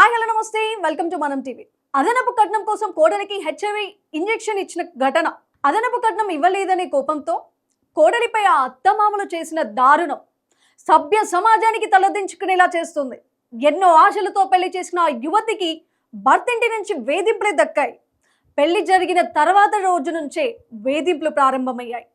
Hi hello నమస్తే welcome to మనం TV. అదనపు కట్నం కోసం కోడలికి హెచ్ఐవి ఇంజెక్షన్ ఇచ్చిన ఘటన. అదనపు కట్నం ఇవ్వలేదనే కోపంతో కోడలిపై ఆ అత్తమామలు చేసిన దారుణం సభ్య సమాజానికి తలదించుకునేలా చేస్తుంది. ఎన్నో ఆశలతో పెళ్లి చేసిన ఆ యువతికి భర్తింటి నుంచి వేధింపులే దక్కాయి. పెళ్లి జరిగిన తర్వాత రోజు నుంచే వేధింపులు ప్రారంభమయ్యాయి.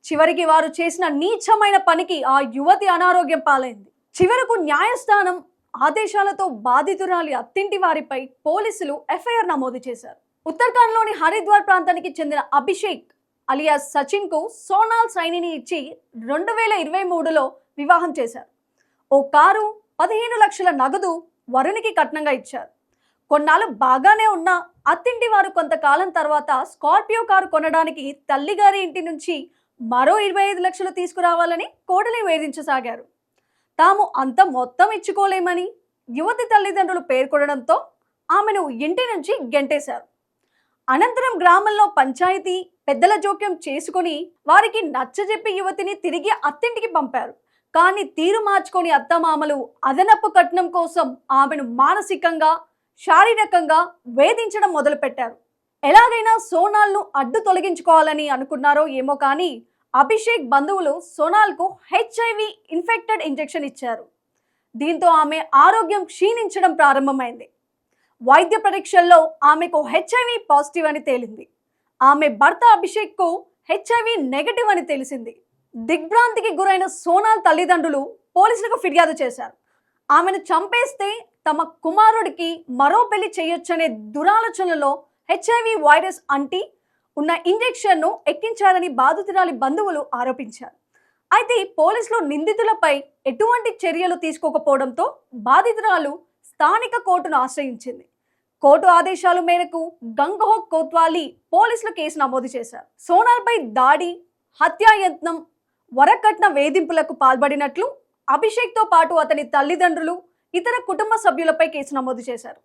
చివరికి వారు చేసిన నీచమైన పనికి ఆ యువతి అనారోగ్యం పాలైంది. చివరకు న్యాయస్థానం ఆదేశాలతో బాధితురాలి అత్తింటి వారిపై పోలీసులు ఎఫ్ఐఆర్ నమోదు చేశారు. ఉత్తరాఖండ్లోని హరిద్వార్ ప్రాంతానికి చెందిన అభిషేక్ అలియాస్ సచిన్ కు సోనాల్ సైనిని ఇచ్చి 2023లో వివాహం చేశారు. ఓ కారు, 15 లక్షల నగదు వరునికి కట్నంగా ఇచ్చారు. కొన్నాళ్ళు బాగానే ఉన్న అత్తింటి వారు కొంతకాలం తర్వాత స్కార్పియో కారు కొనడానికి తల్లిగారి ఇంటి నుంచి మరో 25 లక్షలు తీసుకురావాలని కోడలి వేధించసాగారు. తాము అంత మొత్తం ఇచ్చుకోలేమని యువతి తల్లిదండ్రులు పేర్కొనడంతో ఆమెను ఇంటి నుంచి గెంటేశారు. అనంతరం గ్రామంలో పంచాయతీ పెద్దల జోక్యం చేసుకుని వారికి నచ్చజెప్పి యువతిని తిరిగి అత్తింటికి పంపారు. కానీ తీరు మార్చుకొని అత్తమామలు అదనపు కట్నం కోసం ఆమెను మానసికంగా, శారీరకంగా వేధించడం మొదలుపెట్టారు. ఎలాగైనా సోనాల్ను అడ్డు తొలగించుకోవాలని అనుకున్నారో ఏమో కానీ అభిషేక్ బంధువులు సోనాల్కు హెచ్ఐవి ఇన్ఫెక్టెడ్ ఇంజెక్షన్ ఇచ్చారు. దీంతో ఆమె ఆరోగ్యం క్షీణించడం ప్రారంభమైంది. వైద్య పరీక్షల్లో ఆమెకు హెచ్ఐవి పాజిటివ్ అని తేలింది. ఆమె భర్త అభిషేక్కు హెచ్ఐవి నెగటివ్ అని తెలిసింది. దిగ్భ్రాంతికి గురైన సోనాల్ తల్లిదండ్రులు పోలీసులకు ఫిర్యాదు చేశారు. ఆమెను చంపేస్తే తమ కుమారుడికి మరో పెళ్లి చేయొచ్చనే దురాలోచనలో హెచ్ఐవి వైరస్ అంటి ఉన్న ఇంజెక్షన్ను ఎక్కించారని బాధితురాలి బంధువులు ఆరోపించారు. అయితే పోలీసులు నిందితులపై ఎటువంటి చర్యలు తీసుకోకపోవడంతో బాధితురాలు స్థానిక కోర్టును ఆశ్రయించింది. కోర్టు ఆదేశాల మేరకు గంగోహ్ కోత్వాలీ పోలీసులు కేసు నమోదు చేశారు. సోనాల్పై దాడి, హత్యాయత్నం, వరకట్న వేధింపులకు పాల్పడినట్లు అభిషేక్తో పాటు అతని తల్లిదండ్రులు, ఇతర కుటుంబ సభ్యులపై కేసు నమోదు చేశారు.